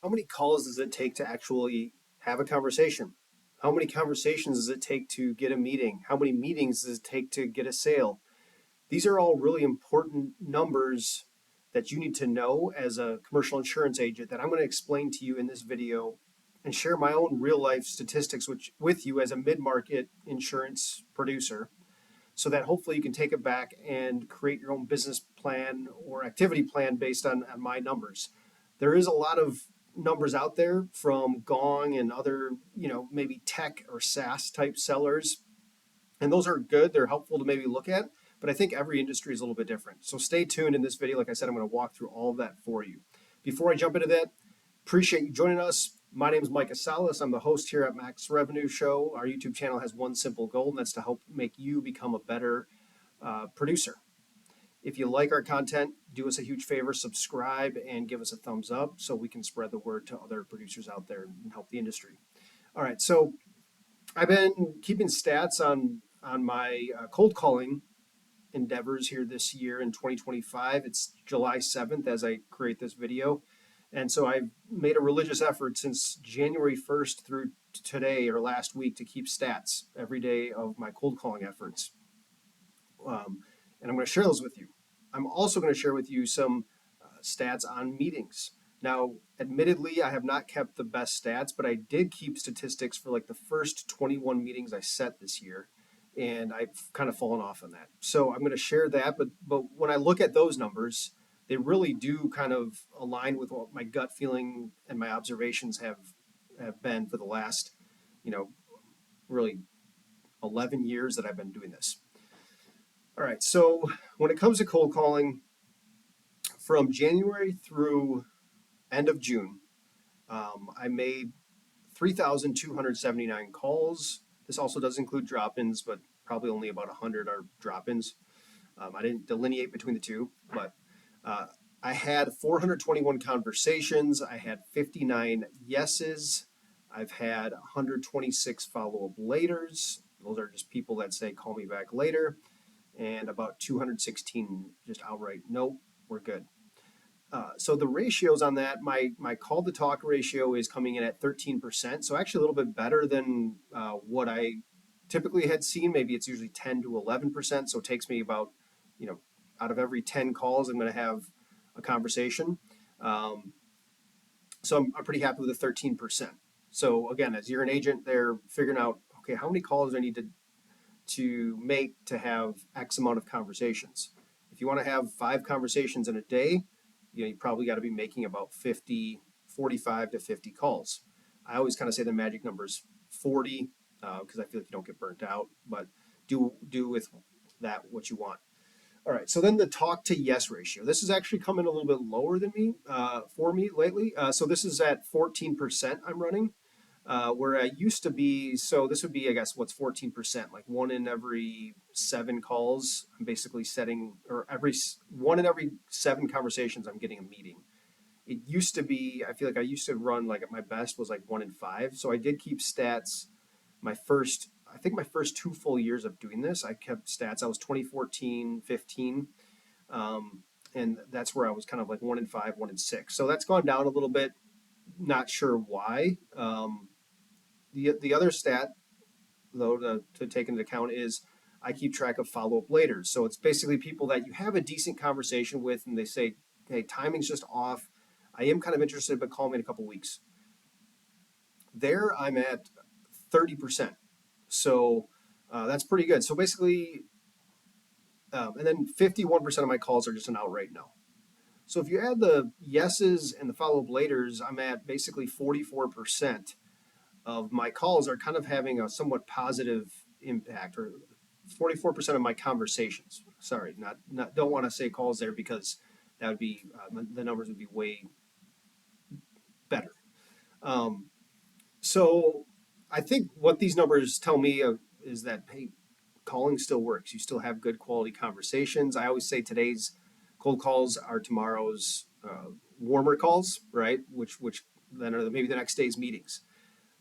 How many calls does it take to actually have a conversation? How many conversations does it take to get a meeting? How many meetings does it take to get a sale? These are all really important numbers that you need to know as a commercial insurance agent that I'm going to explain to you in this video and share my own real life statistics with you as a mid-market insurance producer so that hopefully you can take it back and create your own business plan or activity plan based on my numbers. There is a lot of numbers out there from Gong and other, maybe tech or SaaS type sellers. And those are good. They're helpful to maybe look at. But I think every industry is a little bit different. So stay tuned in this video. Like I said, I'm going to walk through all of that for you. Before I jump into that, appreciate you joining us. My name is Mike Salas. I'm the host here at Max Revenue Show. Our YouTube channel has one simple goal, and that's to help make you become a better producer. If you like our content, do us a huge favor, subscribe and give us a thumbs up so we can spread the word to other producers out there and help the industry. All right, so I've been keeping stats on my cold calling endeavors here this year in 2025. It's July 7th as I create this video. And so I've made a religious effort since January 1st through today or last week to keep stats every day of my cold calling efforts. And I'm going to share those with you. I'm also going to share with you some stats on meetings. Now, admittedly, I have not kept the best stats, but I did keep statistics for like the first 21 meetings I set this year, and I've kind of fallen off on that. So I'm going to share that, but when I look at those numbers, they really do kind of align with what my gut feeling and my observations have been for the last, really 11 years that I've been doing this. All right, so when it comes to cold calling, from January through end of June, I made 3,279 calls. This also does include drop-ins, but probably only about 100 are drop-ins. I didn't delineate between the two, but I had 421 conversations. I had 59 yeses. I've had 126 follow-up laters. Those are just people that say, call me back later. And about 216 just outright, nope, we're good. So the ratios on that, my call to talk ratio is coming in at 13%. So actually a little bit better than what I typically had seen. Maybe it's usually 10 to 11%. So it takes me about, out of every 10 calls, I'm going to have a conversation. So I'm pretty happy with the 13%. So again, as you're an agent, they're figuring out, okay, how many calls do I need to make to have X amount of conversations? If you want to have 5 conversations in a day, you probably got to be making about 45 to 50 calls. I always kind of say the magic number is 40 because I feel like you don't get burnt out, but do with that what you want. All right, so then the talk to yes ratio. This is actually coming a little bit lower than for me lately. So this is at 14% I'm running, where I used to be. So this would be, I guess, what's 14%? Like 1 in every 7 calls. I'm basically setting, or 1 in every 7 conversations, I'm getting a meeting. It used to be, I feel like I used to run like at my best was like 1 in 5. So I did keep stats I think my first 2 full years of doing this, I kept stats. I was 2014, 15. And that's where I was kind of like 1 in 5, 1 in 6. So that's gone down a little bit. Not sure why. The other stat, though, to take into account is I keep track of follow-up laters. So it's basically people that you have a decent conversation with and they say, hey, timing's just off. I am kind of interested, but call me in a couple weeks. There I'm at 30%. So that's pretty good. So basically, and then 51% of my calls are just an outright no. So if you add the yeses and the follow-up laters, I'm at basically 44% of my calls are kind of having a somewhat positive impact, or 44% of my conversations. Sorry, not don't want to say calls there because that would be the numbers would be way better. So I think what these numbers tell me is that, hey, calling still works. You still have good quality conversations. I always say today's cold calls are tomorrow's warmer calls, right? Which then are maybe the next day's meetings.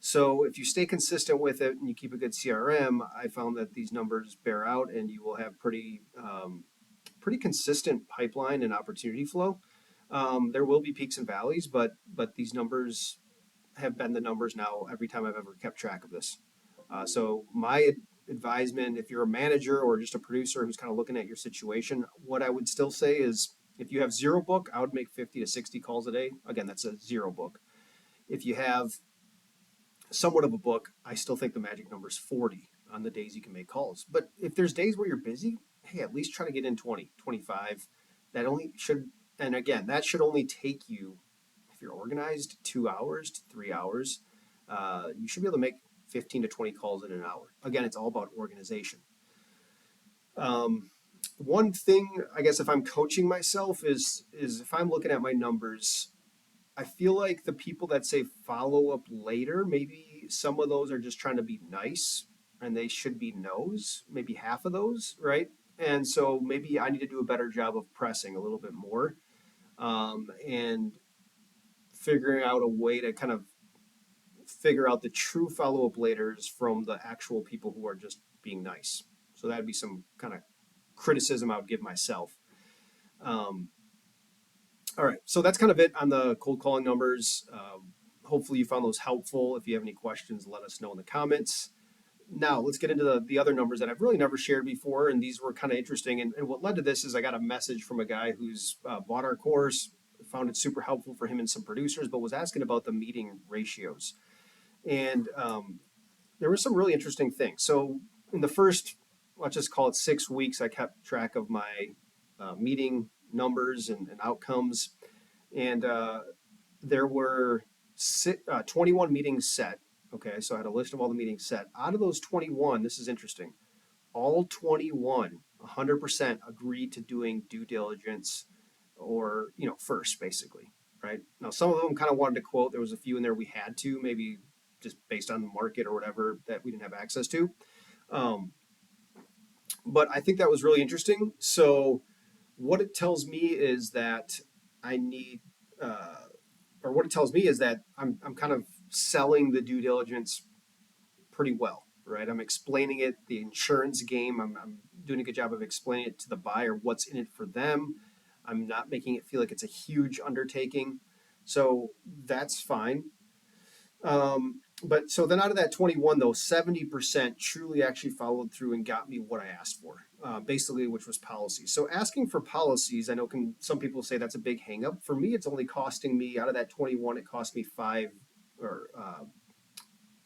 So if you stay consistent with it and you keep a good CRM, I found that these numbers bear out, and you will have pretty consistent pipeline and opportunity flow. There will be peaks and valleys, but these numbers have been the numbers now every time I've ever kept track of this. So my advisement, if you're a manager or just a producer who's kind of looking at your situation, what I would still say is if you have zero book, I would make 50 to 60 calls a day. Again, that's a zero book. If you have somewhat of a book, I still think the magic number is 40 on the days you can make calls. But if there's days where you're busy, hey, at least try to get in 20, 25. That only should, and again, that should only take you, if you're organized, 2 hours to 3 hours. You should be able to make 15 to 20 calls in an hour. Again, it's all about organization. Um, One thing, I guess, if I'm coaching myself is if I'm looking at my numbers, I feel like the people that say follow up later, maybe some of those are just trying to be nice and they should be no's, maybe half of those, right? And so maybe I need to do a better job of pressing a little bit more, and figuring out a way to kind of figure out the true follow up laters from the actual people who are just being nice. So that'd be some kind of criticism I would give myself. Um, all right, so that's kind of it on the cold calling numbers. Hopefully you found those helpful. If you have any questions, let us know in the comments. Now let's get into the other numbers that I've really never shared before, and these were kind of interesting. And what led to this is I got a message from a guy who's bought our course, found it super helpful for him and some producers, but was asking about the meeting ratios. And there were some really interesting things. So in the first, let's just call it 6 weeks, I kept track of my meeting numbers and outcomes, and there were 21 meetings set. Okay, so I had a list of all the meetings set. Out of those 21, this is interesting. All 21, 100% agreed to doing due diligence, or first, basically, right? Now some of them kind of wanted to quote. There was a few in there we had to, maybe just based on the market or whatever that we didn't have access to. Um, but I think that was really interesting. So what it tells me is that I need, or what it tells me is that I'm kind of selling the due diligence pretty well, right? I'm explaining it, the insurance game. I'm doing a good job of explaining it to the buyer, what's in it for them. I'm not making it feel like it's a huge undertaking. So that's fine. But so then out of that 21, though, 70% truly actually followed through and got me what I asked for, basically, which was policies. So asking for policies, I know some people say that's a big hangup. For me, it's only costing me, out of that 21, it cost me five, or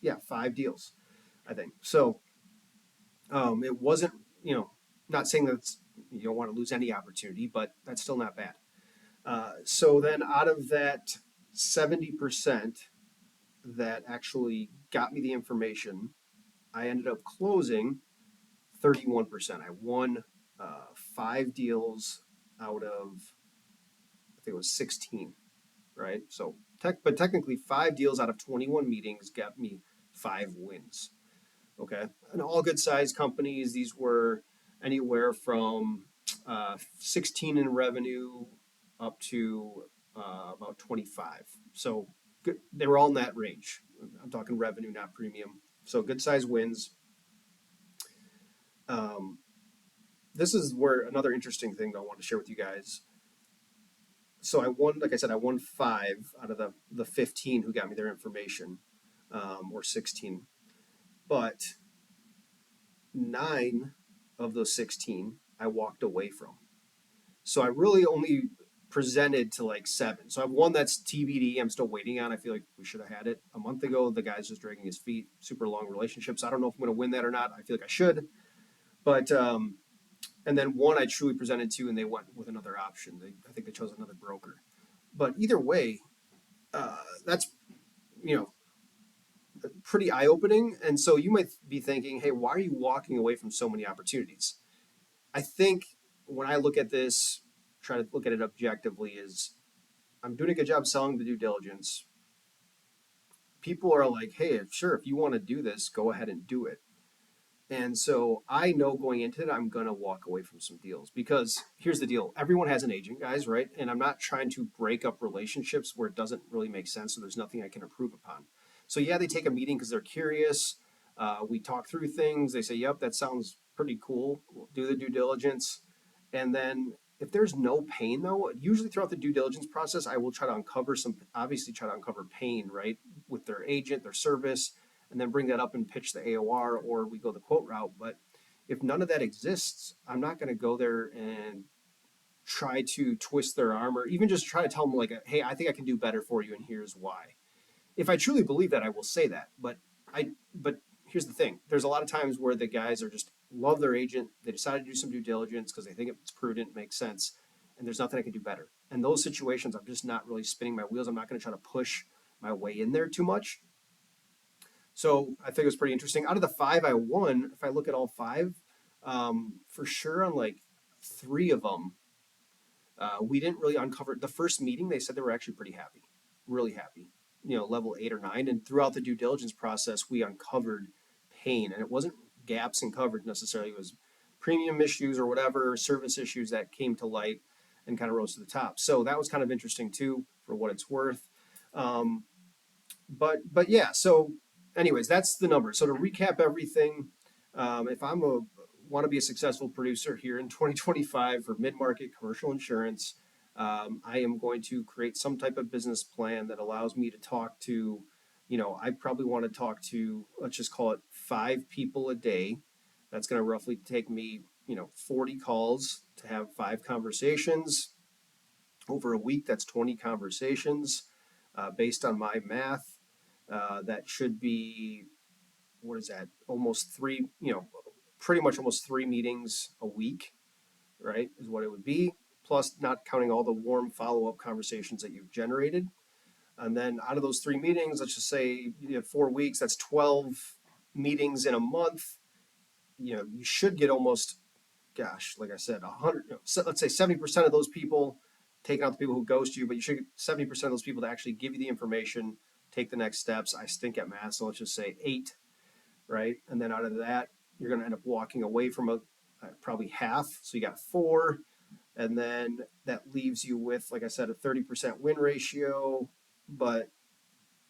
yeah, 5 deals, I think. So it wasn't, not saying that you don't want to lose any opportunity, but that's still not bad. So then out of that 70%, that actually got me the information, I ended up closing 31%. I won 5 deals out of, I think it was 16, right? So, but technically, 5 deals out of 21 meetings got me 5 wins. Okay. And all good sized companies, these were anywhere from 16 in revenue up to about 25. So good. They were all in that range. I'm talking revenue, not premium. So good size wins. Um, this is where another interesting thing that I want to share with you guys. So I won, like I said, I won 5 out of the 15 who got me their information, or 16. But 9 of those 16 I walked away from. So I really only presented to like 7. So I have one that's TBD. I'm still waiting on. I feel like we should have had it a month ago. The guy's just dragging his feet. Super long relationships. I don't know if I'm going to win that or not. I feel like I should. But and then one I truly presented to, and they went with another option. I think they chose another broker. But either way, that's you know pretty eye opening. And so you might be thinking, hey, why are you walking away from so many opportunities? I think when I look at this, try to look at it objectively, is I'm doing a good job selling the due diligence. People are like, hey, sure, if you want to do this, go ahead and do it. And so I know going into it, I'm going to walk away from some deals, because here's the deal. Everyone has an agent, guys, right? And I'm not trying to break up relationships where it doesn't really make sense. So there's nothing I can improve upon. So yeah, they take a meeting because they're curious. We talk through things. They say, yep, that sounds pretty cool. We'll do the due diligence. And then If there's no pain though, usually throughout the due diligence process, I will try to obviously try to uncover pain, right, with their agent, their service, and then bring that up and pitch the AOR, or we go the quote route. But if none of that exists, I'm not going to go there and try to twist their arm, or even just try to tell them like, hey, I think I can do better for you, and here's why. If I truly believe that, I will say that. But here's the thing: there's a lot of times where the guys are just love their agent. They decide to do some due diligence because they think it's prudent, makes sense, and there's nothing I can do better. In those situations, I'm just not really spinning my wheels. I'm not going to try to push my way in there too much. So I think it was pretty interesting. Out of the 5 I won, if I look at all 5, for sure on like 3 of them, we didn't really uncover the first meeting. They said they were actually pretty happy, really happy, level 8 or 9. And throughout the due diligence process, we uncovered pain, and it wasn't gaps in coverage necessarily. It was premium issues or whatever, service issues that came to light and kind of rose to the top. So that was kind of interesting too, for what it's worth. But yeah, so anyways, that's the number. So to recap everything, if I'm a want to be a successful producer here in 2025 for mid-market commercial insurance, I am going to create some type of business plan that allows me to talk to, I probably want to talk to, let's just call it 5 people a day. That's going to roughly take me, 40 calls to have 5 conversations. Over a week, that's 20 conversations. Based on my math, that should be, what is that? Almost 3, pretty much almost 3 meetings a week, right? Is what it would be. Plus, not counting all the warm follow-up conversations that you've generated. And then out of those 3 meetings, let's just say you have 4 weeks, that's 12 meetings in a month. You should get almost, gosh, like I said, 100, let's say 70% of those people, taking out the people who ghost you, but you should get 70% of those people to actually give you the information, take the next steps. I stink at math, so let's just say 8, right? And then out of that, you're going to end up walking away from probably half. So you got 4. And then that leaves you with, like I said, a 30% win ratio. But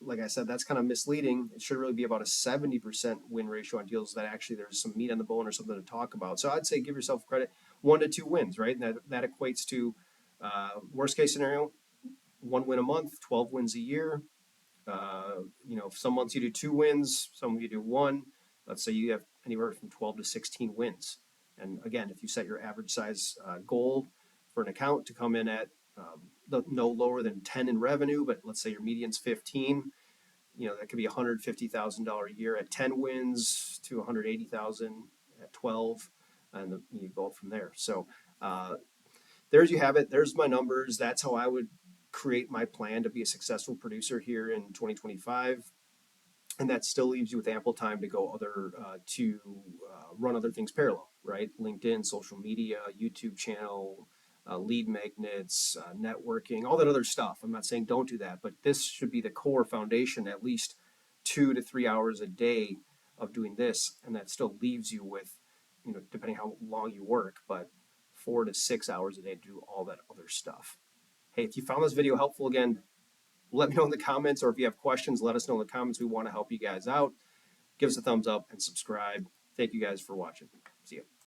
like I said, that's kind of misleading. It should really be about a 70% win ratio on deals that actually there's some meat on the bone or something to talk about. So I'd say give yourself credit, 1 to 2 wins, right? And that equates to worst case scenario, 1 win a month, 12 wins a year. Some months you do 2 wins, some you do 1. Let's say you have anywhere from 12 to 16 wins. And again, if you set your average size goal for an account to come in at no lower than 10 in revenue, but let's say your median's 15, that could be $150,000 a year at 10 wins to $180,000 at 12, and you go up from there. So there you have it. There's my numbers. That's how I would create my plan to be a successful producer here in 2025. And that still leaves you with ample time to go run other things parallel, right? LinkedIn, social media, YouTube channel, lead magnets, networking, all that other stuff. I'm not saying don't do that, but this should be the core foundation, at least 2 to 3 hours a day of doing this. And that still leaves you with, depending how long you work, but 4 to 6 hours a day to do all that other stuff. Hey, if you found this video helpful, again, let me know in the comments, or if you have questions, let us know in the comments. We want to help you guys out. Give us a thumbs up and subscribe. Thank you guys for watching.